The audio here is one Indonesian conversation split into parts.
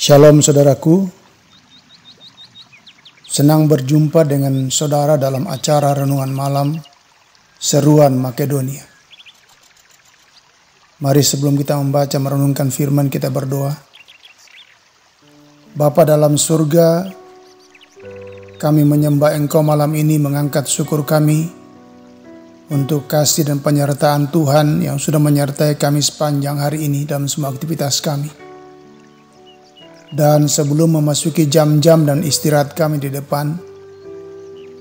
Shalom saudaraku, senang berjumpa dengan saudara dalam acara Renungan Malam Seruan Makedonia. Mari sebelum kita membaca merenungkan firman kita berdoa. Bapa dalam surga, kami menyembah Engkau malam ini, mengangkat syukur kami untuk kasih dan penyertaan Tuhan yang sudah menyertai kami sepanjang hari ini dalam semua aktivitas kami. Dan sebelum memasuki jam-jam dan istirahat kami di depan,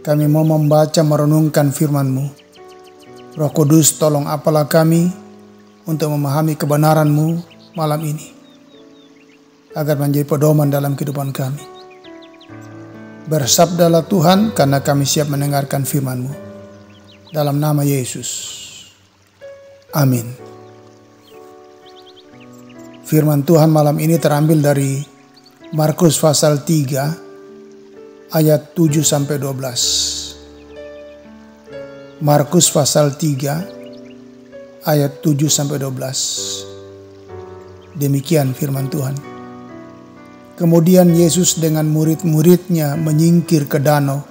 kami mau membaca merenungkan firman-Mu. Roh Kudus, tolong apalah kami untuk memahami kebenaran-Mu malam ini, agar menjadi pedoman dalam kehidupan kami. Bersabdalah Tuhan, karena kami siap mendengarkan firman-Mu. Dalam nama Yesus. Amin. Firman Tuhan malam ini terambil dari Markus pasal 3 ayat 7-12. Markus pasal 3 ayat 7-12. Demikian firman Tuhan. Kemudian Yesus dengan murid-muridnya menyingkir ke danau,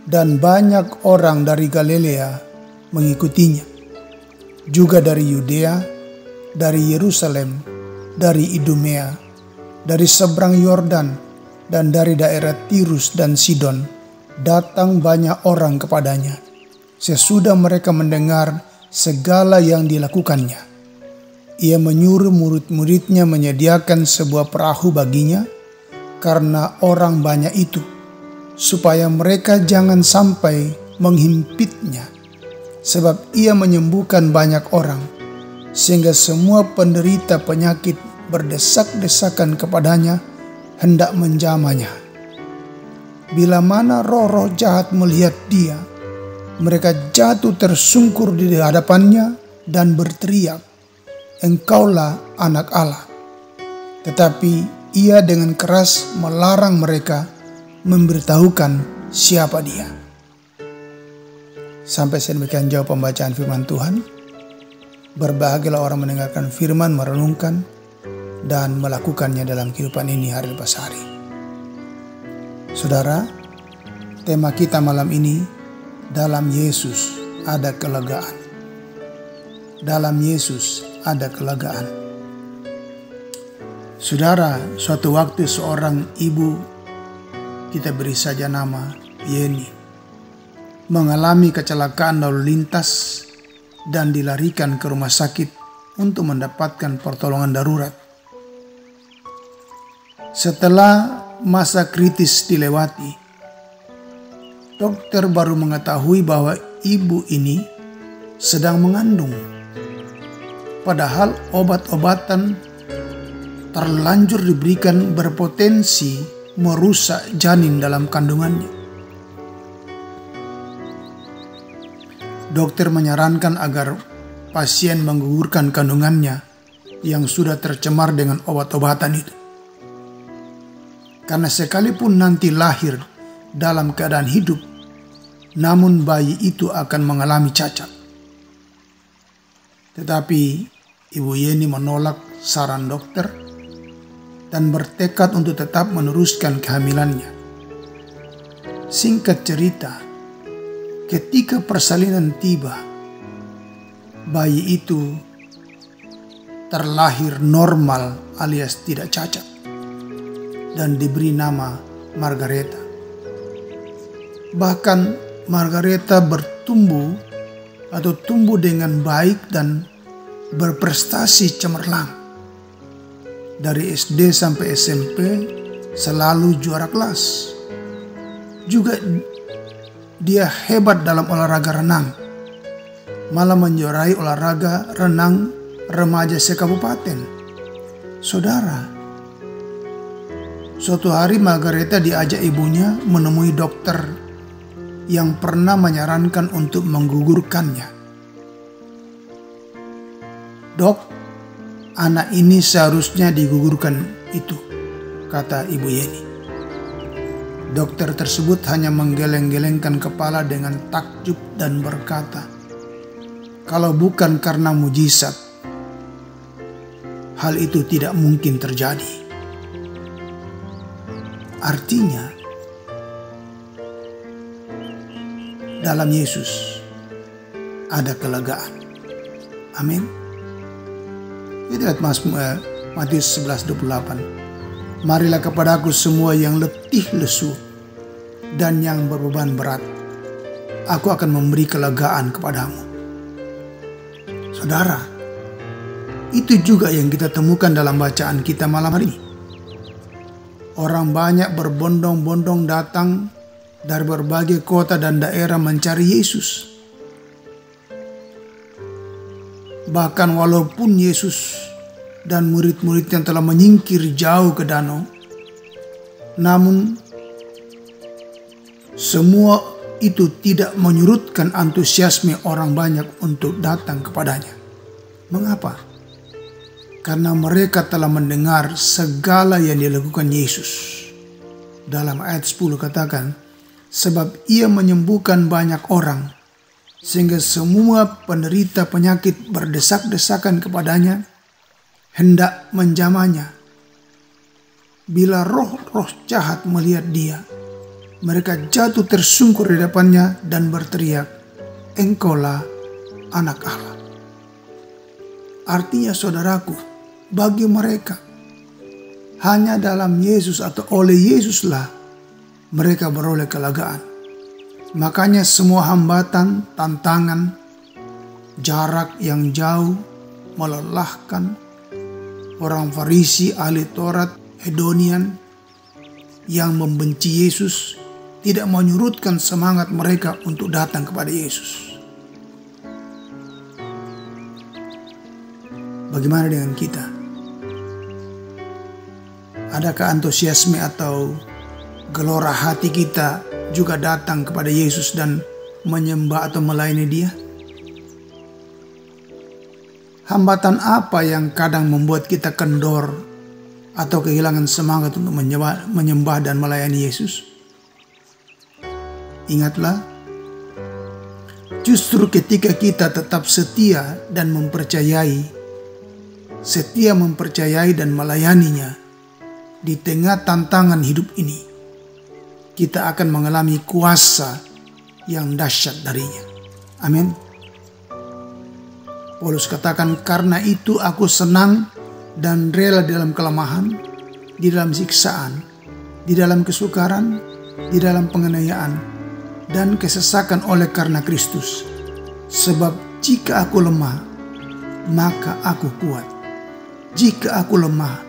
dan banyak orang dari Galilea mengikutinya, juga dari Yudea, dari Yerusalem, dari Idumea, dari seberang Yordan, dan dari daerah Tirus dan Sidon, datang banyak orang kepadanya. Sesudah mereka mendengar segala yang dilakukannya, ia menyuruh murid-muridnya menyediakan sebuah perahu baginya karena orang banyak itu, supaya mereka jangan sampai menghimpitnya, sebab ia menyembuhkan banyak orang, sehingga semua penderita penyakit berdesak-desakan kepadanya hendak menjamahnya. Bila mana roh-roh jahat melihat dia, mereka jatuh tersungkur di hadapannya dan berteriak, "Engkaulah anak Allah." Tetapi ia dengan keras melarang mereka memberitahukan siapa dia. Sampai sedemikian jauh pembacaan firman Tuhan. Berbahagialah orang mendengarkan firman, merenungkan, dan melakukannya dalam kehidupan ini hari lepas hari. Saudara, tema kita malam ini, dalam Yesus ada kelegaan. Dalam Yesus ada kelegaan. Saudara, suatu waktu seorang ibu, kita beri saja nama Yeni, mengalami kecelakaan lalu lintas dan dilarikan ke rumah sakit untuk mendapatkan pertolongan darurat. Setelah masa kritis dilewati, dokter baru mengetahui bahwa ibu ini sedang mengandung. Padahal obat-obatan terlanjur diberikan berpotensi merusak janin dalam kandungannya. Dokter menyarankan agar pasien menggugurkan kandungannya yang sudah tercemar dengan obat-obatan itu. Karena sekalipun nanti lahir dalam keadaan hidup, namun bayi itu akan mengalami cacat. Tetapi Ibu Yeni menolak saran dokter dan bertekad untuk tetap meneruskan kehamilannya. Singkat cerita, ketika persalinan tiba, bayi itu terlahir normal alias tidak cacat, dan diberi nama Margareta. Bahkan Margareta tumbuh dengan baik dan berprestasi cemerlang. Dari SD sampai SMP selalu juara kelas. Juga dia hebat dalam olahraga renang, malah menjuarai olahraga renang remaja sekabupaten. Saudara, suatu hari Margareta diajak ibunya menemui dokter yang pernah menyarankan untuk menggugurkannya. "Dok, anak ini seharusnya digugurkan itu," kata Ibu Yeni. Dokter tersebut hanya menggeleng-gelengkan kepala dengan takjub dan berkata, "Kalau bukan karena mujizat, hal itu tidak mungkin terjadi." Artinya, dalam Yesus ada kelegaan. Amin. Kita lihat Matius 11:28. Marilah kepadaku semua yang letih lesu dan yang berbeban berat. Aku akan memberi kelegaan kepadamu. Saudara, itu juga yang kita temukan dalam bacaan kita malam hari ini. Orang banyak berbondong-bondong datang dari berbagai kota dan daerah mencari Yesus. Bahkan walaupun Yesus dan murid-muridnya telah menyingkir jauh ke danau, namun semua itu tidak menyurutkan antusiasme orang banyak untuk datang kepadanya. Mengapa? Karena mereka telah mendengar segala yang dilakukan Yesus. Dalam ayat 10 katakan, sebab ia menyembuhkan banyak orang, sehingga semua penderita penyakit berdesak-desakan kepadanya, hendak menjamahnya. Bila roh-roh jahat melihat dia, mereka jatuh tersungkur di depannya dan berteriak, Engkaulah Anak Allah. Artinya saudaraku, bagi mereka, hanya dalam Yesus atau oleh Yesuslah mereka beroleh kelegaan. Makanya semua hambatan, tantangan, jarak yang jauh, melelahkan, orang Farisi, ahli Taurat, hedonian, yang membenci Yesus, tidak menyurutkan semangat mereka untuk datang kepada Yesus. Bagaimana dengan kita? Adakah antusiasme atau gelora hati kita juga datang kepada Yesus dan menyembah atau melayani Dia? Hambatan apa yang kadang membuat kita kendor atau kehilangan semangat untuk menyembah dan melayani Yesus? Ingatlah, justru ketika kita tetap setia dan mempercayai dan melayaninya di tengah tantangan hidup ini, kita akan mengalami kuasa yang dahsyat darinya. Amin. Paulus katakan, karena itu aku senang dan rela di dalam kelemahan, di dalam siksaan, di dalam kesukaran, di dalam penganiayaan, dan kesesakan oleh karena Kristus. Sebab jika aku lemah, maka aku kuat. Jika aku lemah,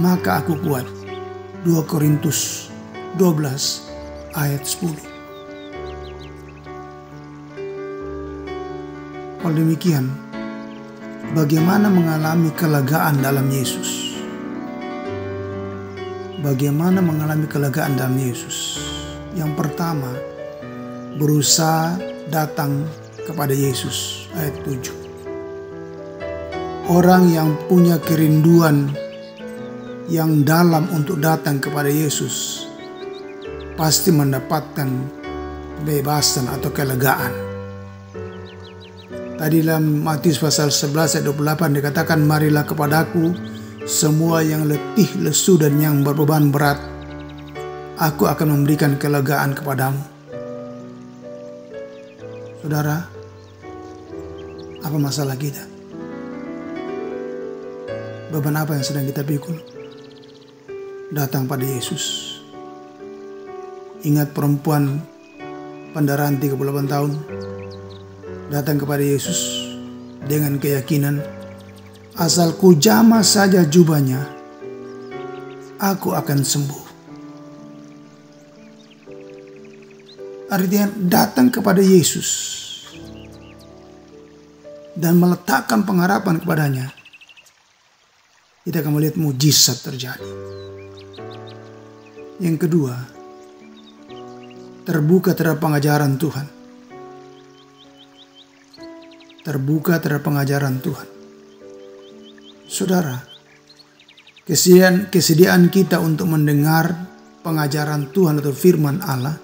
maka aku kuat. 2 Korintus 12 ayat 10. Kalau demikian, bagaimana mengalami kelegaan dalam Yesus? Bagaimana mengalami kelegaan dalam Yesus? Yang pertama, berusaha datang kepada Yesus. Ayat 7. Orang yang punya kerinduan yang dalam untuk datang kepada Yesus pasti mendapatkan kebebasan atau kelegaan. Tadi dalam Matius pasal 11 ayat 28 dikatakan, marilah kepadaku semua yang letih, lesu dan yang berbeban berat, aku akan memberikan kelegaan kepadamu. Saudara, apa masalah kita? Beban apa yang sedang kita pikul? Datang pada Yesus. Ingat perempuan pendarahan 38 tahun datang kepada Yesus dengan keyakinan, asal ku jamah saja jubahnya, aku akan sembuh. Artinya datang kepada Yesus dan meletakkan pengharapan kepadanya, kita akan melihat mujizat terjadi. Yang kedua, terbuka terhadap pengajaran Tuhan. Terbuka terhadap pengajaran Tuhan. Saudara, kesediaan kita untuk mendengar pengajaran Tuhan atau firman Allah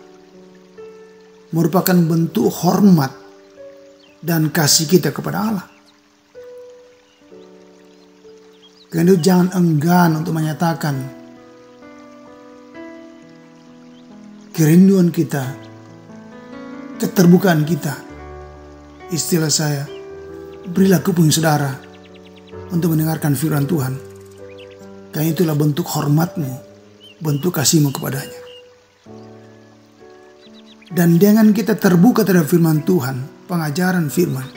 merupakan bentuk hormat dan kasih kita kepada Allah. Karena itu jangan enggan untuk menyatakan kerinduan kita, keterbukaan kita. Istilah saya, berilah kuping saudara untuk mendengarkan firman Tuhan. Karena itulah bentuk hormatmu, bentuk kasihmu kepadanya. Dan dengan kita terbuka terhadap firman Tuhan, pengajaran firman,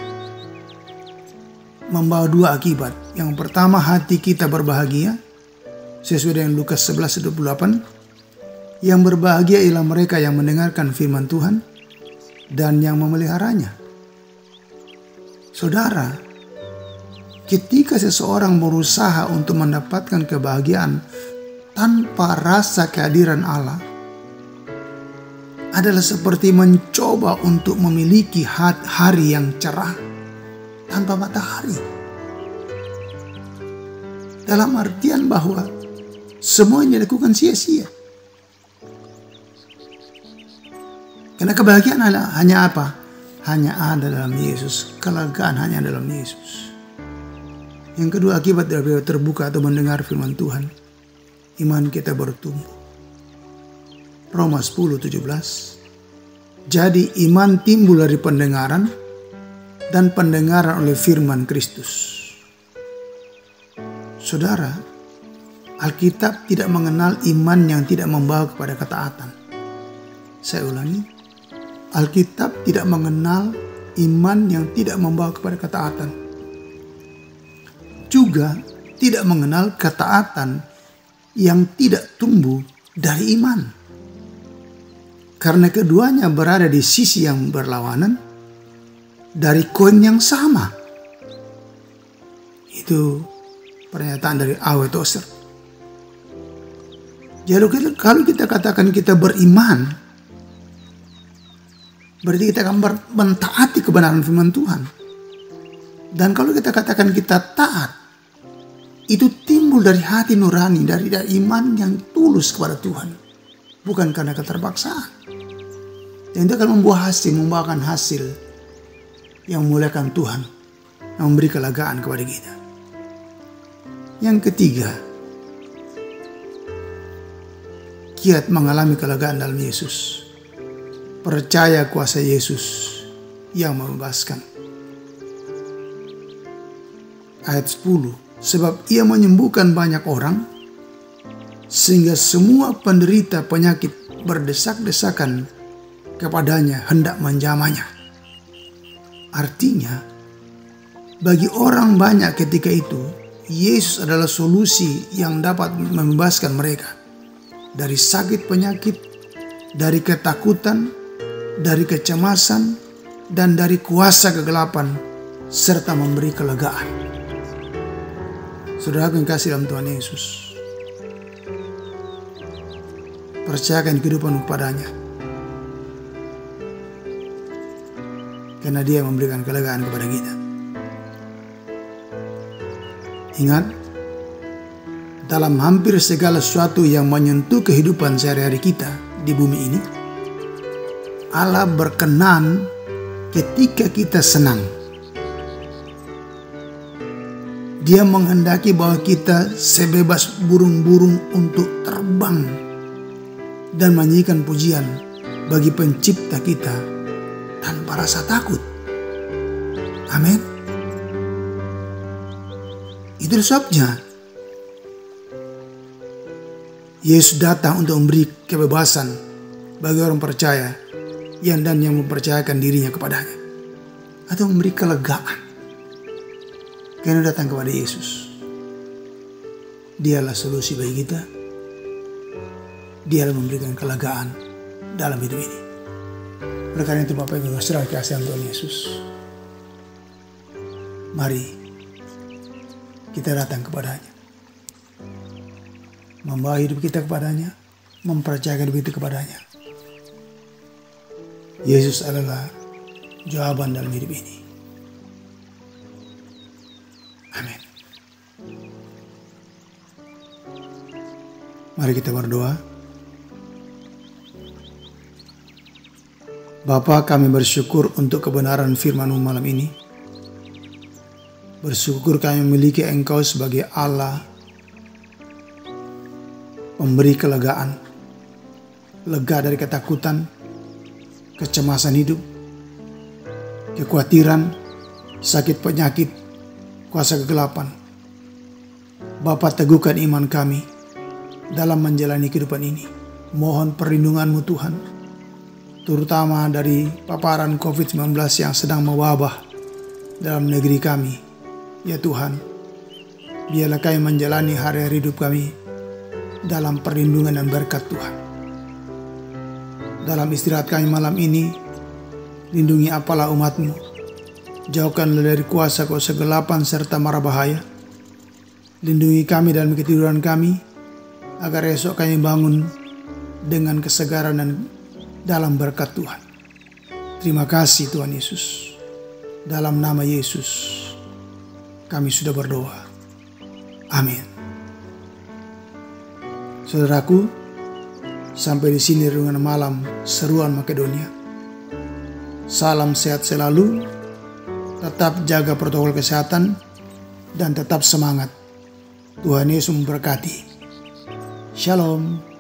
membawa dua akibat. Yang pertama, hati kita berbahagia, sesuai dengan Lukas 11:28. Yang berbahagia ialah mereka yang mendengarkan firman Tuhan dan yang memeliharanya. Saudara, ketika seseorang berusaha untuk mendapatkan kebahagiaan tanpa rasa kehadiran Allah, adalah seperti mencoba untuk memiliki hari yang cerah tanpa matahari. Dalam artian bahwa semua yang dilakukan sia-sia. Karena kebahagiaan hanya apa? Hanya ada dalam Yesus. Kelegaan hanya dalam Yesus. Yang kedua, akibat dari terbuka atau mendengar firman Tuhan, iman kita bertumbuh. Roma 10:17. Jadi iman timbul dari pendengaran, dan pendengaran oleh firman Kristus. Saudara, Alkitab tidak mengenal iman yang tidak membawa kepada ketaatan. Saya ulangi, Alkitab tidak mengenal iman yang tidak membawa kepada ketaatan. Juga tidak mengenal ketaatan yang tidak tumbuh dari iman. Karena keduanya berada di sisi yang berlawanan dari koin yang sama. Itu pernyataan dari A.W. Tozer. Jadi kalau kita katakan kita beriman, berarti kita akan mentaati kebenaran firman Tuhan. Dan kalau kita katakan kita taat, itu timbul dari hati nurani, dari iman yang tulus kepada Tuhan. Bukan karena keterpaksaan. Dan itu akan membawakan hasil yang memuliakan Tuhan, yang memberi kelegaan kepada kita. Yang ketiga, kiat mengalami kelegaan dalam Yesus. Percaya kuasa Yesus yang membebaskan. Ayat 10. Sebab ia menyembuhkan banyak orang, sehingga semua penderita penyakit berdesak-desakan kepadanya hendak menjamahnya. Artinya, bagi orang banyak ketika itu, Yesus adalah solusi yang dapat membebaskan mereka dari sakit penyakit, dari ketakutan, dari kecemasan, dan dari kuasa kegelapan, serta memberi kelegaan. Saudara yang kasih dalam Tuhan Yesus, percayakan kehidupan kepadanya, karena Dia memberikan kelegaan kepada kita. Ingat, dalam hampir segala sesuatu yang menyentuh kehidupan sehari-hari kita di bumi ini, Allah berkenan ketika kita senang. Dia menghendaki bahwa kita sebebas burung-burung untuk terbang dan menyanyikan pujian bagi pencipta kita tanpa rasa takut. Amin. Itu sebabnya Yesus datang untuk memberi kebebasan bagi orang percaya yang mempercayakan dirinya kepadanya, atau memberi kelegaan. Karena datang kepada Yesus, Dialah solusi bagi kita. Dialah memberikan kelegaan dalam hidup ini. Oleh karena itu, Bapak Ibu saudara kasihan Tuhan Yesus, mari kita datang kepadanya, membawa hidup kita kepadanya, mempercayakan hidup kita kepadanya. Yesus adalah jawaban dalam hidup ini. Amin. Mari kita berdoa. Bapa, kami bersyukur untuk kebenaran firman-Mu malam ini. Bersyukur kami memiliki Engkau sebagai Allah, pemberi kelegaan. lega dari ketakutan, kecemasan hidup, kekhawatiran, sakit penyakit, kuasa kegelapan. Bapa, teguhkan iman kami dalam menjalani kehidupan ini. Mohon perlindungan-Mu Tuhan, terutama dari paparan COVID-19 yang sedang mewabah dalam negeri kami. Ya Tuhan, biarlah kami menjalani hari-hari hidup kami dalam perlindungan dan berkat Tuhan. Dalam istirahat kami malam ini, lindungi apalah umat-Mu. Jauhkanlah dari kuasa kegelapan serta mara bahaya. Lindungi kami dalam ketiduran kami, agar esok kami bangun dengan kesegaran dan dalam berkat Tuhan. Terima kasih Tuhan Yesus. Dalam nama Yesus kami sudah berdoa. Amin. Saudaraku, sampai di sini renungan malam Seruan Makedonia. Salam sehat selalu, tetap jaga protokol kesehatan, dan tetap semangat. Tuhan Yesus memberkati. Shalom.